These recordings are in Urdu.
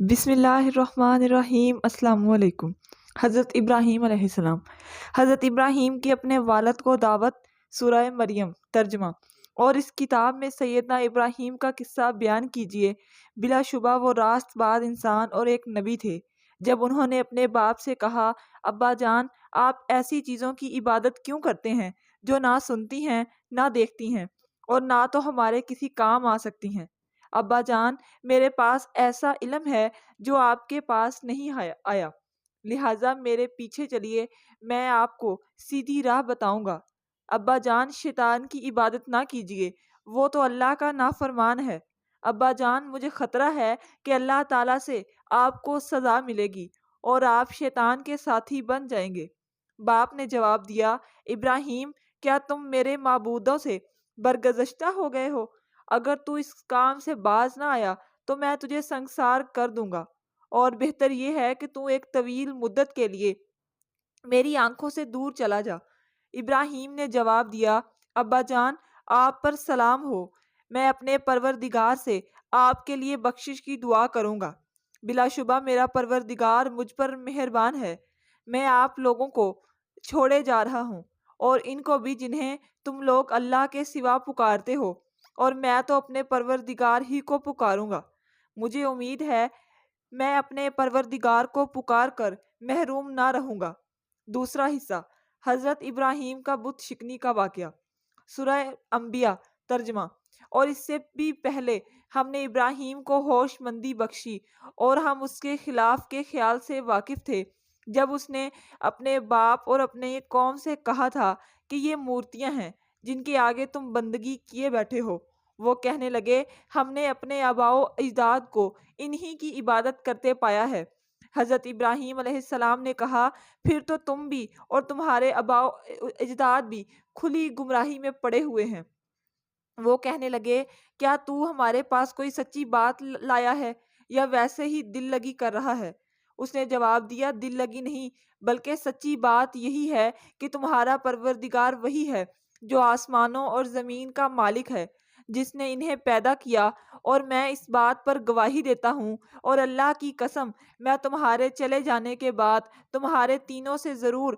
بسم اللہ الرحمن الرحیم۔ السلام علیکم۔ حضرت ابراہیم علیہ السلام۔ حضرت ابراہیم کی اپنے والد کو دعوت، سورہ مریم، ترجمہ۔ اور اس کتاب میں سیدنا ابراہیم کا قصہ بیان کیجیے۔ بلا شبہ وہ راست باز انسان اور ایک نبی تھے۔ جب انہوں نے اپنے باپ سے کہا، ابا جان، آپ ایسی چیزوں کی عبادت کیوں کرتے ہیں جو نہ سنتی ہیں، نہ دیکھتی ہیں، اور نہ تو ہمارے کسی کام آ سکتی ہیں؟ ابا جان، میرے پاس ایسا علم ہے جو آپ کے پاس نہیں آیا، لہٰذا میرے پیچھے چلیے، میں آپ کو سیدھی راہ بتاؤں گا۔ ابا جان، شیطان کی عبادت نہ کیجیے، وہ تو اللہ کا نافرمان ہے۔ ابا جان، مجھے خطرہ ہے کہ اللہ تعالیٰ سے آپ کو سزا ملے گی اور آپ شیطان کے ساتھی بن جائیں گے۔ باپ نے جواب دیا، ابراہیم، کیا تم میرے معبودوں سے برگزشتہ ہو گئے ہو؟ اگر تو اس کام سے باز نہ آیا تو میں تجھے سنگسار کر دوں گا، اور بہتر یہ ہے کہ تو ایک طویل مدت کے لیے میری آنکھوں سے دور چلا جا۔ ابراہیم نے جواب دیا، ابا جان، آپ پر سلام ہو، میں اپنے پروردگار سے آپ کے لیے بخشش کی دعا کروں گا۔ بلا شبہ میرا پروردگار مجھ پر مہربان ہے۔ میں آپ لوگوں کو چھوڑے جا رہا ہوں، اور ان کو بھی جنہیں تم لوگ اللہ کے سوا پکارتے ہو، اور میں تو اپنے پروردگار ہی کو پکاروں گا۔ مجھے امید ہے میں اپنے پروردگار کو پکار کر محروم نہ رہوں گا۔ دوسرا حصہ، حضرت ابراہیم کا بت شکنی کا واقعہ، سورہ انبیاء، ترجمہ۔ اور اس سے بھی پہلے ہم نے ابراہیم کو ہوش مندی بخشی، اور ہم اس کے خلاف کے خیال سے واقف تھے جب اس نے اپنے باپ اور اپنے قوم سے کہا تھا کہ یہ مورتیاں ہیں جن کے آگے تم بندگی کیے بیٹھے ہو۔ وہ کہنے لگے، ہم نے اپنے آباء و اجداد کو انہی کی عبادت کرتے پایا ہے۔ حضرت ابراہیم علیہ السلام نے کہا، پھر تو تم بھی اور تمہارے آباء و اجداد بھی کھلی گمراہی میں پڑے ہوئے ہیں۔ وہ کہنے لگے، کیا تو ہمارے پاس کوئی سچی بات لایا ہے یا ویسے ہی دل لگی کر رہا ہے؟ اس نے جواب دیا، دل لگی نہیں، بلکہ سچی بات یہی ہے کہ تمہارا پروردگار وہی ہے جو آسمانوں اور زمین کا مالک ہے، جس نے انہیں پیدا کیا، اور میں اس بات پر گواہی دیتا ہوں، اور اللہ کی قسم، میں تمہارے چلے جانے کے بعد تمہارے تینوں سے ضرور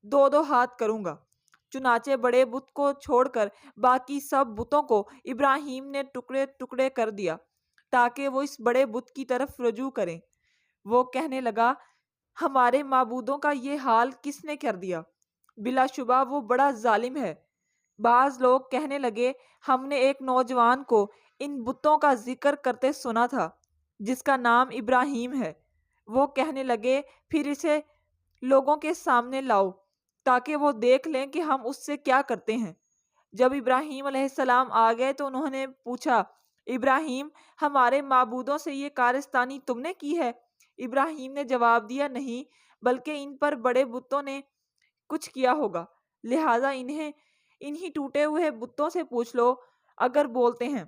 دو دو ہاتھ کروں گا۔ چنانچہ بڑے بت کو چھوڑ کر باقی سب بتوں کو ابراہیم نے ٹکڑے ٹکڑے کر دیا تاکہ وہ اس بڑے بت کی طرف رجوع کریں۔ وہ کہنے لگا، ہمارے معبودوں کا یہ حال کس نے کر دیا؟ بلا شبہ وہ بڑا ظالم ہے۔ بعض لوگ کہنے لگے، ہم نے ایک نوجوان کو ان بتوں کا ذکر کرتے سنا تھا جس کا نام ابراہیم ہے۔ وہ کہنے لگے، پھر اسے لوگوں کے سامنے لاؤ تاکہ وہ دیکھ لیں کہ ہم اس سے کیا کرتے ہیں۔ جب ابراہیم علیہ السلام آ گئے تو انہوں نے پوچھا، ابراہیم، ہمارے معبودوں سے یہ کارستانی تم نے کی ہے؟ ابراہیم نے جواب دیا، نہیں، بلکہ ان پر بڑے بتوں نے کچھ کیا ہوگا، لہٰذا انہی ٹوٹے ہوئے بتوں سے پوچھ لو اگر بولتے ہیں۔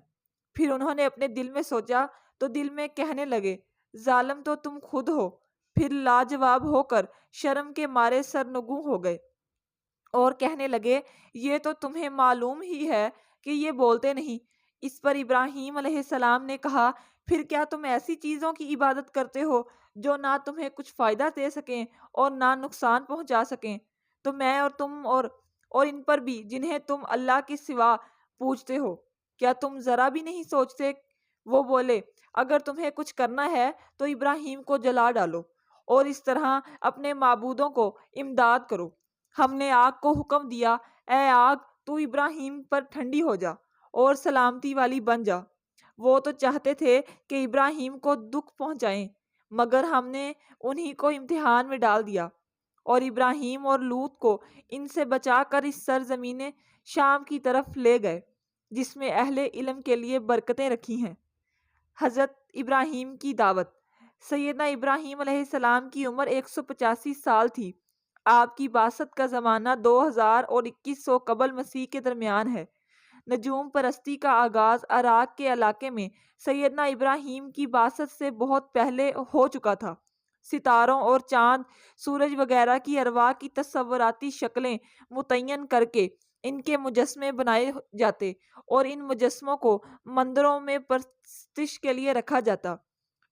پھر انہوں نے اپنے دل میں سوچا تو دل میں کہنے لگے، ظالم تو تم خود ہو۔ پھر لاجواب ہو کر شرم کے مارے سرنگوں ہو گئے اور کہنے لگے، یہ تو تمہیں معلوم ہی ہے کہ یہ بولتے نہیں۔ اس پر ابراہیم علیہ السلام نے کہا، پھر کیا تم ایسی چیزوں کی عبادت کرتے ہو جو نہ تمہیں کچھ فائدہ دے سکیں اور نہ نقصان پہنچا سکیں؟ تو میں اور تم اور ان پر بھی جنہیں تم اللہ کے سوا پوجتے ہو، کیا تم ذرا بھی نہیں سوچتے؟ وہ بولے، اگر تمہیں کچھ کرنا ہے تو ابراہیم کو جلا ڈالو اور اس طرح اپنے معبودوں کو امداد کرو۔ ہم نے آگ کو حکم دیا، اے آگ، تو ابراہیم پر ٹھنڈی ہو جا اور سلامتی والی بن جا۔ وہ تو چاہتے تھے کہ ابراہیم کو دکھ پہنچائیں، مگر ہم نے انہی کو امتحان میں ڈال دیا، اور ابراہیم اور لوط کو ان سے بچا کر اس سرزمین شام کی طرف لے گئے جس میں اہل علم کے لیے برکتیں رکھی ہیں۔ حضرت ابراہیم کی دعوت۔ سیدنا ابراہیم علیہ السلام کی عمر 185 سال تھی۔ آپ کی بعثت کا زمانہ 2000 اور 2100 قبل مسیح کے درمیان ہے۔ نجوم پرستی کا آغاز عراق کے علاقے میں سیدنا ابراہیم کی بعثت سے بہت پہلے ہو چکا تھا۔ ستاروں اور چاند، سورج وغیرہ کی ارواح کی تصوراتی شکلیں متعین کر کے ان کے مجسمے بنائے جاتے اور ان مجسموں کو مندروں میں پرستش کے لیے رکھا جاتا۔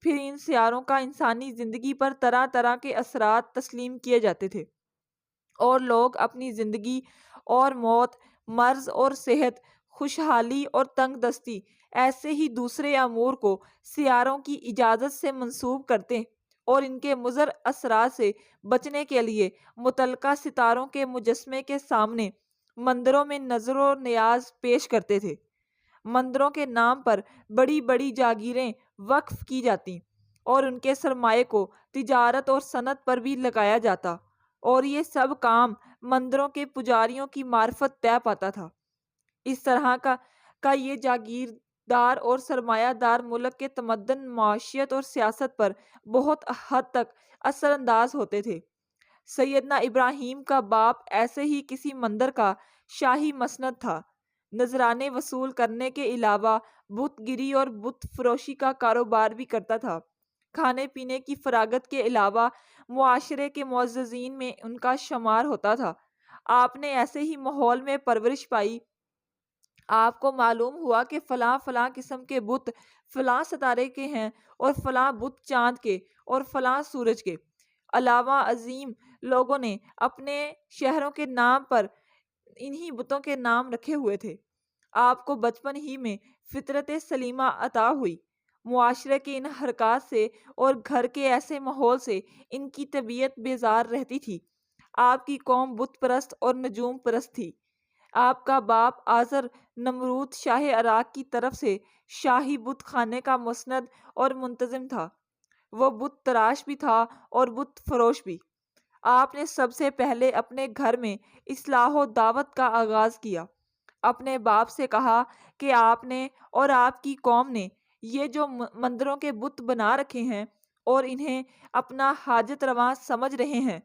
پھر ان سیاروں کا انسانی زندگی پر طرح طرح کے اثرات تسلیم کیے جاتے تھے، اور لوگ اپنی زندگی اور موت، مرض اور صحت، خوشحالی اور تنگ دستی، ایسے ہی دوسرے امور کو سیاروں کی اجازت سے منسوب کرتے اور ان کے مضر اثرات سے بچنے کے لیے متعلقہ ستاروں کے مجسمے کے سامنے مندروں میں نظر و نیاز پیش کرتے تھے۔ مندروں کے نام پر بڑی بڑی جاگیریں وقف کی جاتی اور ان کے سرمایے کو تجارت اور صنعت پر بھی لگایا جاتا، اور یہ سب کام مندروں کے پجاریوں کی معرفت طے پاتا تھا۔ اس طرح کا یہ جاگیردار اور سرمایہ دار ملک کے تمدن، معیشت اور سیاست پر بہت حد تک اثر انداز ہوتے تھے۔ سیدنا ابراہیم کا باپ ایسے ہی کسی مندر کا شاہی مسند تھا۔ نذرانے وصول کرنے کے علاوہ بت گری اور بت فروشی کا کاروبار بھی کرتا تھا۔ کھانے پینے کی فراغت کے علاوہ معاشرے کے معززین میں ان کا شمار ہوتا تھا۔ آپ نے ایسے ہی ماحول میں پرورش پائی۔ آپ کو معلوم ہوا کہ فلاں فلاں قسم کے بت فلاں ستارے کے ہیں، اور فلاں بت چاند کے، اور فلاں سورج کے۔ علاوہ عظیم لوگوں نے اپنے شہروں کے نام پر انہی بتوں کے نام رکھے ہوئے تھے۔ آپ کو بچپن ہی میں فطرت سلیمہ عطا ہوئی۔ معاشرے کے ان حرکات سے اور گھر کے ایسے ماحول سے ان کی طبیعت بیزار رہتی تھی۔ آپ کی قوم بت پرست اور نجوم پرست تھی۔ آپ کا باپ آذر نمرود شاہ عراق کی طرف سے شاہی بت خانے کا مسند اور منتظم تھا۔ وہ بت تراش بھی تھا اور بت فروش بھی۔ آپ نے سب سے پہلے اپنے گھر میں اصلاح و دعوت کا آغاز کیا۔ اپنے باپ سے کہا کہ آپ نے اور آپ کی قوم نے یہ جو مندروں کے بت بنا رکھے ہیں اور انہیں اپنا حاجت رواں سمجھ رہے ہیں،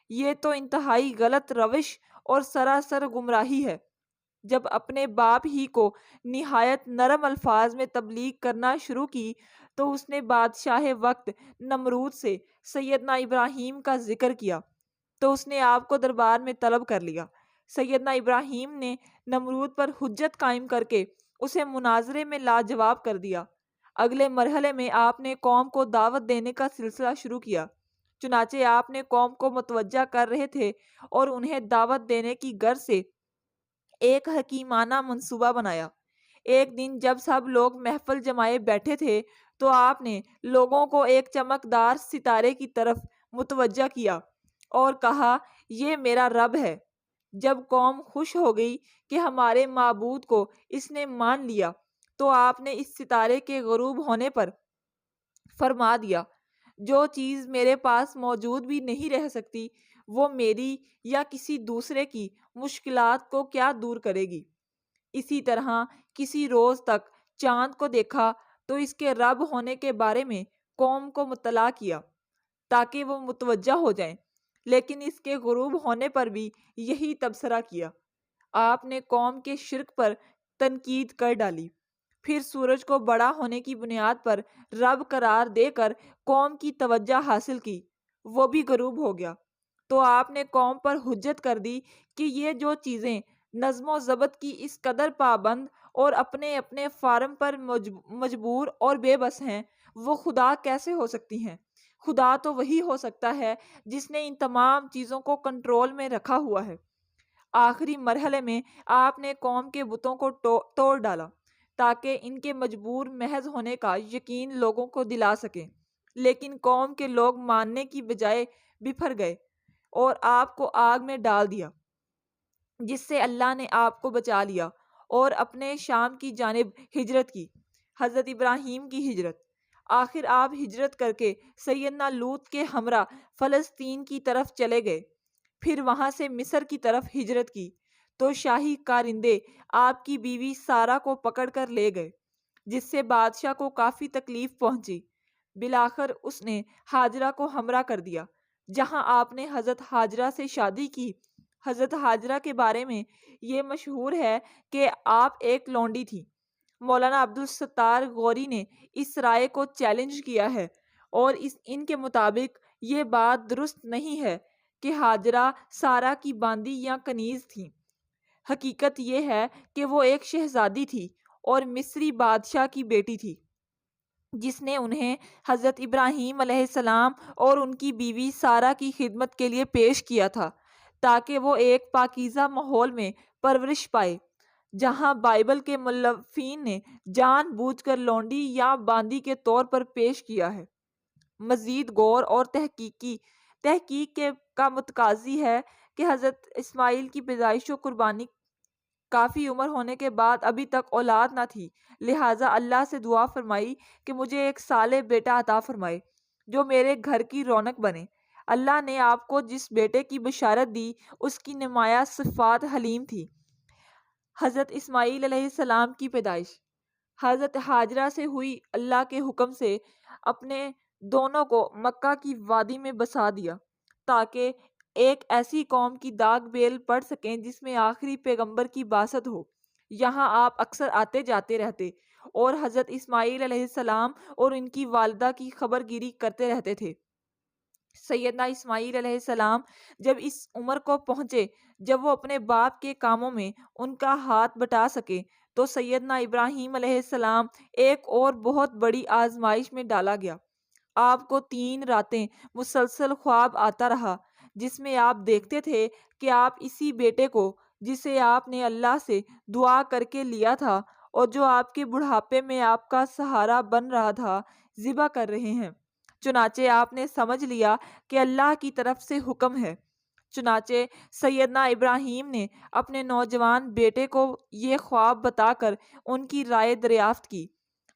یہ تو انتہائی غلط روش اور سراسر گمراہی ہے۔ جب اپنے باپ ہی کو نہایت نرم الفاظ میں تبلیغ کرنا شروع کی تو اس نے بادشاہ وقت نمرود سے سیدنا ابراہیم کا ذکر کیا تو اس نے آپ کو دربار میں طلب کر لیا۔ سیدنا ابراہیم نے نمرود پر حجت قائم کر کے اسے مناظرے میں لاجواب کر دیا۔ اگلے مرحلے میں آپ نے قوم کو دعوت دینے کا سلسلہ شروع کیا۔ چنانچہ آپ نے قوم کو متوجہ کر رہے تھے اور انہیں دعوت دینے کی غرض سے ایک حکیمانہ منصوبہ بنایا۔ ایک دن جب سب لوگ محفل جمائے بیٹھے تھے تو آپ نے لوگوں کو ایک چمکدار ستارے کی طرف متوجہ کیا اور کہا، یہ میرا رب ہے۔ جب قوم خوش ہو گئی کہ ہمارے معبود کو اس نے مان لیا تو آپ نے اس ستارے کے غروب ہونے پر فرما دیا، جو چیز میرے پاس موجود بھی نہیں رہ سکتی وہ میری یا کسی دوسرے کی مشکلات کو کیا دور کرے گی۔ اسی طرح کسی روز تک چاند کو دیکھا تو اس کے رب ہونے کے بارے میں قوم کو مطلع کیا تاکہ وہ متوجہ ہو جائیں، لیکن اس کے غروب ہونے پر بھی یہی تبصرہ کیا۔ آپ نے قوم کے شرک پر تنقید کر ڈالی، پھر سورج کو بڑا ہونے کی بنیاد پر رب قرار دے کر قوم کی توجہ حاصل کی، وہ بھی غروب ہو گیا۔ تو آپ نے قوم پر حجت کر دی کہ یہ جو چیزیں نظم و ضبط کی اس قدر پابند اور اپنے اپنے فارم پر مجبور اور بے بس ہیں، وہ خدا کیسے ہو سکتی ہیں؟ خدا تو وہی ہو سکتا ہے جس نے ان تمام چیزوں کو کنٹرول میں رکھا ہوا ہے۔ آخری مرحلے میں آپ نے قوم کے بتوں کو توڑ ڈالا تاکہ ان کے مجبور محض ہونے کا یقین لوگوں کو دلا سکیں، لیکن قوم کے لوگ ماننے کی بجائے بپھر گئے اور آپ کو آگ میں ڈال دیا، جس سے اللہ نے آپ کو بچا لیا اور اپنے شام کی جانب ہجرت کی۔ حضرت ابراہیم کی ہجرت۔ آخر آپ ہجرت کر کے سیدنا لوط کے ہمراہ فلسطین کی طرف چلے گئے، پھر وہاں سے مصر کی طرف ہجرت کی تو شاہی کارندے آپ کی بیوی سارہ کو پکڑ کر لے گئے، جس سے بادشاہ کو کافی تکلیف پہنچی۔ بالآخر اس نے ہاجرہ کو ہمراہ کر دیا، جہاں آپ نے حضرت ہاجرہ سے شادی کی۔ حضرت ہاجرہ کے بارے میں یہ مشہور ہے کہ آپ ایک لونڈی تھی۔ مولانا عبدالستار غوری نے اس رائے کو چیلنج کیا ہے اور ان کے مطابق یہ بات درست نہیں ہے کہ ہاجرہ سارہ کی باندی یا کنیز تھی۔ حقیقت یہ ہے کہ وہ ایک شہزادی تھی اور مصری بادشاہ کی بیٹی تھی۔ جس نے انہیں حضرت ابراہیم علیہ السلام اور ان کی بیوی سارہ کی خدمت کے لیے پیش کیا تھا، تاکہ وہ ایک پاکیزہ ماحول میں پرورش پائے، جہاں بائبل کے مؤلفین نے جان بوجھ کر لونڈی یا باندی کے طور پر پیش کیا ہے۔ مزید غور اور تحقیق کا متقاضی ہے کہ حضرت اسماعیل کی پیدائش و قربانی کافی عمر ہونے کے بعد ابھی تک اولاد نہ تھی، لہٰذا اللہ سے دعا فرمائی کہ مجھے ایک صالح بیٹا عطا فرمائے جو میرے گھر کی رونق بنے۔ اللہ نے آپ کو جس بیٹے کی بشارت دی اس کی نمایاں صفات حلیم تھی۔ حضرت اسماعیل علیہ السلام کی پیدائش حضرت ہاجرہ سے ہوئی۔ اللہ کے حکم سے اپنے دونوں کو مکہ کی وادی میں بسا دیا تاکہ ایک ایسی قوم کی داغ بیل پڑ سکیں جس میں آخری پیغمبر کی بعثت ہو۔ یہاں آپ اکثر آتے جاتے رہتے اور حضرت اسماعیل علیہ السلام اور ان کی والدہ کی خبر گیری کرتے رہتے تھے۔ سیدنا اسماعیل علیہ السلام جب اس عمر کو پہنچے جب وہ اپنے باپ کے کاموں میں ان کا ہاتھ بٹا سکے تو سیدنا ابراہیم علیہ السلام ایک اور بہت بڑی آزمائش میں ڈالا گیا۔ آپ کو 3 راتیں مسلسل خواب آتا رہا جس میں آپ دیکھتے تھے کہ آپ اسی بیٹے کو جسے آپ نے اللہ سے دعا کر کے لیا تھا اور جو آپ کے بڑھاپے میں آپ کا سہارا بن رہا تھا، ذبح کر رہے ہیں۔ چنانچہ آپ نے سمجھ لیا کہ اللہ کی طرف سے حکم ہے۔ چنانچہ سیدنا ابراہیم نے اپنے نوجوان بیٹے کو یہ خواب بتا کر ان کی رائے دریافت کی۔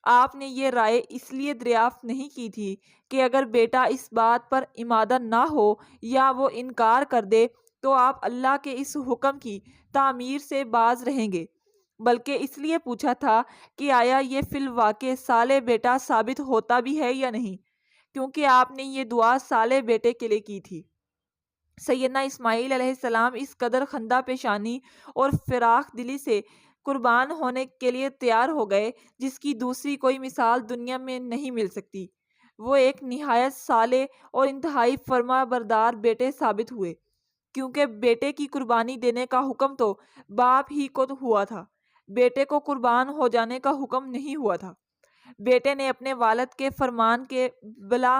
آپ نے یہ رائے اس لیے دریافت نہیں کی تھی کہ اگر بیٹا اس بات پر آمادہ نہ ہو یا وہ انکار کر دے تو آپ اللہ کے اس حکم کی تعمیر سے باز رہیں گے، بلکہ اس لیے پوچھا تھا کہ آیا یہ فی الواقع صالح بیٹا ثابت ہوتا بھی ہے یا نہیں، کیونکہ آپ نے یہ دعا صالح بیٹے کے لیے کی تھی۔ سیدنا اسماعیل علیہ السلام اس قدر خندہ پیشانی اور فراخ دلی سے قربان ہونے کے لیے تیار ہو گئے جس کی دوسری کوئی مثال دنیا میں نہیں مل سکتی۔ وہ ایک نہایت صالح اور انتہائی فرما بردار بیٹے ثابت ہوئے، کیونکہ بیٹے کی قربانی دینے کا حکم تو باپ ہی کو ہوا تھا، بیٹے کو قربان ہو جانے کا حکم نہیں ہوا تھا۔ بیٹے نے اپنے والد کے فرمان کے بلا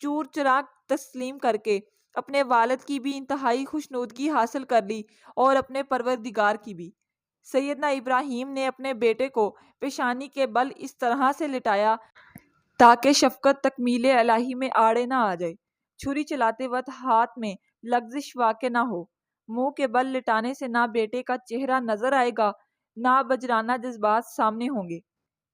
چور چراغ تسلیم کر کے اپنے والد کی بھی انتہائی خوشنودگی حاصل کر لی اور اپنے پروردگار کی بھی۔ سیدنا ابراہیم نے اپنے بیٹے کو پیشانی کے بل اس طرح سے لٹایا تاکہ شفقت تکمیل الہی میں آڑے نہ آ جائے۔ چھری چلاتے وقت ہاتھ میں لغزش واقع نہ ہو۔ منہ کے بل لٹانے سے نہ بیٹے کا چہرہ نظر آئے گا نہ بجرانہ جذبات سامنے ہوں گے۔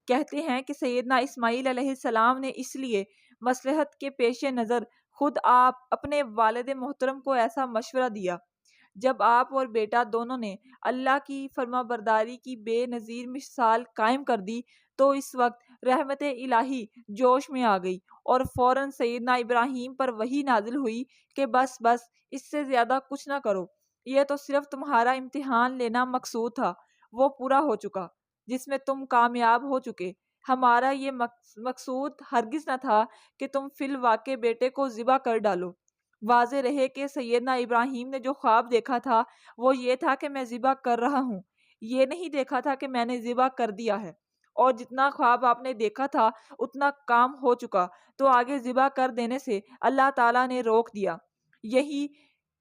کہتے ہیں کہ سیدنا اسماعیل علیہ السلام نے اس لیے مصلحت کے پیش نظر خود آپ اپنے والد محترم کو ایسا مشورہ دیا۔ جب آپ اور بیٹا دونوں نے اللہ کی فرما برداری کی بے نظیر مثال قائم کر دی تو اس وقت رحمت الہی جوش میں آ گئی اور فوراً سیدنا ابراہیم پر وحی نازل ہوئی کہ بس اس سے زیادہ کچھ نہ کرو، یہ تو صرف تمہارا امتحان لینا مقصود تھا، وہ پورا ہو چکا جس میں تم کامیاب ہو چکے۔ ہمارا یہ مقصود ہرگز نہ تھا کہ تم فی الواقع بیٹے کو ذبح کر ڈالو۔ واضح رہے کہ سیدنا ابراہیم نے جو خواب دیکھا تھا وہ یہ تھا کہ میں ذبح کر رہا ہوں، یہ نہیں دیکھا تھا کہ میں نے ذبح کر دیا ہے، اور جتنا خواب آپ نے دیکھا تھا اتنا کام ہو چکا تو آگے ذبح کر دینے سے اللہ تعالیٰ نے روک دیا۔ یہی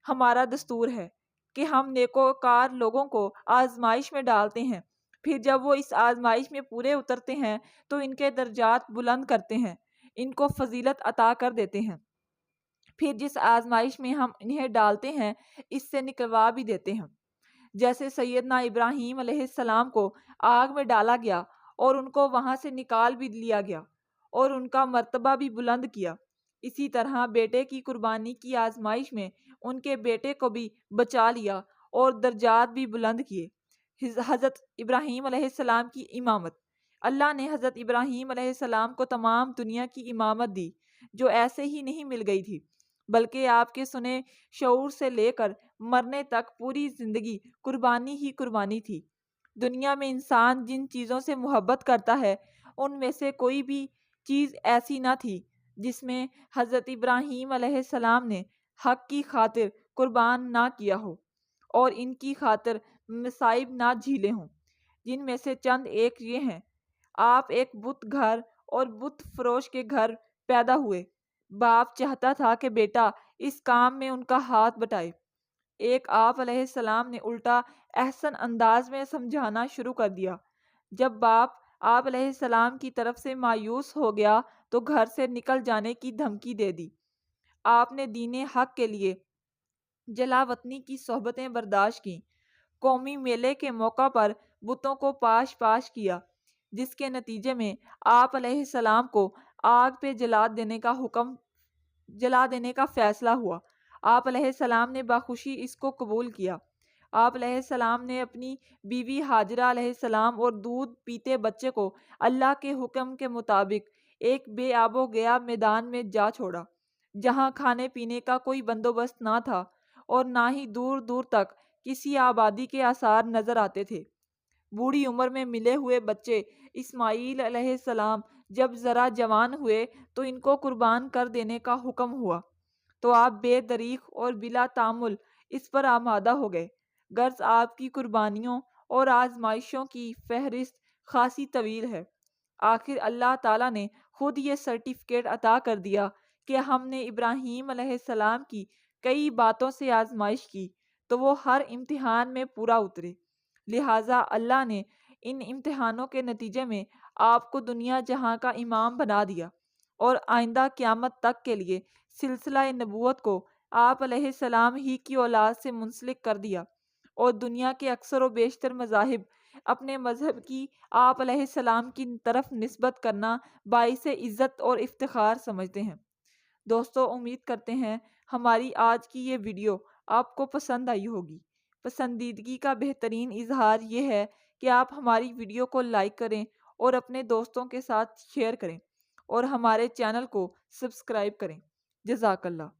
ہمارا دستور ہے کہ ہم نیکوکار لوگوں کو آزمائش میں ڈالتے ہیں، پھر جب وہ اس آزمائش میں پورے اترتے ہیں تو ان کے درجات بلند کرتے ہیں، ان کو فضیلت عطا کر دیتے ہیں، پھر جس آزمائش میں ہم انہیں ڈالتے ہیں اس سے نکلوا بھی دیتے ہیں۔ جیسے سیدنا ابراہیم علیہ السلام کو آگ میں ڈالا گیا اور ان کو وہاں سے نکال بھی لیا گیا اور ان کا مرتبہ بھی بلند کیا، اسی طرح بیٹے کی قربانی کی آزمائش میں ان کے بیٹے کو بھی بچا لیا اور درجات بھی بلند کیے۔ حضرت ابراہیم علیہ السلام کی امامت۔ اللہ نے حضرت ابراہیم علیہ السلام کو تمام دنیا کی امامت دی جو ایسے ہی نہیں مل گئی تھی، بلکہ آپ کے سنے شعور سے لے کر مرنے تک پوری زندگی قربانی ہی قربانی تھی۔ دنیا میں انسان جن چیزوں سے محبت کرتا ہے ان میں سے کوئی بھی چیز ایسی نہ تھی جس میں حضرت ابراہیم علیہ السلام نے حق کی خاطر قربان نہ کیا ہو اور ان کی خاطر مصائب نہ جھیلے ہوں، جن میں سے چند ایک یہ ہیں۔ آپ ایک بت گھر اور بت فروش کے گھر پیدا ہوئے۔ باپ چاہتا تھا کہ بیٹا اس کام میں ان کا ہاتھ بٹائے۔ ایک آپ علیہ السلام نے الٹا احسن انداز میں سمجھانا شروع کر دیا۔ جب باپ آپ علیہ السلام کی طرف سے مایوس ہو گیا تو گھر سے نکل جانے کی دھمکی دے دی۔ آپ نے دین حق کے لیے جلا وطنی کی صحبتیں برداشت کیں، قومی میلے کے موقع پر بتوں کو پاش پاش کیا، جس کے نتیجے میں آپ علیہ السلام کو آگ پہ جلا دینے کا فیصلہ ہوا۔ آپ علیہ السلام نے بخوشی اس کو قبول کیا۔ آپ علیہ السلام نے اپنی بیوی ہاجرہ علیہ السلام اور دودھ پیتے بچے کو اللہ کے حکم کے مطابق ایک بے آب و گیا میدان میں جا چھوڑا، جہاں کھانے پینے کا کوئی بندوبست نہ تھا اور نہ ہی دور دور تک کسی آبادی کے آثار نظر آتے تھے۔ بوڑھی عمر میں ملے ہوئے بچے اسماعیل علیہ السلام جب ذرا جوان ہوئے تو ان کو قربان کر دینے کا حکم ہوا، تو آپ بے دریغ اور بلا تامل اس پر آمادہ ہو گئے۔ غرض آپ کی قربانیوں اور آزمائشوں کی فہرست خاصی طویل ہے۔ آخر اللہ تعالیٰ نے خود یہ سرٹیفکیٹ عطا کر دیا کہ ہم نے ابراہیم علیہ السلام کی کئی باتوں سے آزمائش کی تو وہ ہر امتحان میں پورا اترے۔ لہٰذا اللہ نے ان امتحانوں کے نتیجے میں آپ کو دنیا جہاں کا امام بنا دیا اور آئندہ قیامت تک کے لیے سلسلہ نبوت کو آپ علیہ السلام ہی کی اولاد سے منسلک کر دیا، اور دنیا کے اکثر و بیشتر مذاہب اپنے مذہب کی آپ علیہ السلام کی طرف نسبت کرنا باعث عزت اور افتخار سمجھتے ہیں۔ دوستو، امید کرتے ہیں ہماری آج کی یہ ویڈیو آپ کو پسند آئی ہوگی۔ پسندیدگی کا بہترین اظہار یہ ہے کہ آپ ہماری ویڈیو کو لائک کریں اور اپنے دوستوں کے ساتھ شیئر کریں اور ہمارے چینل کو سبسکرائب کریں۔ جزاک اللہ۔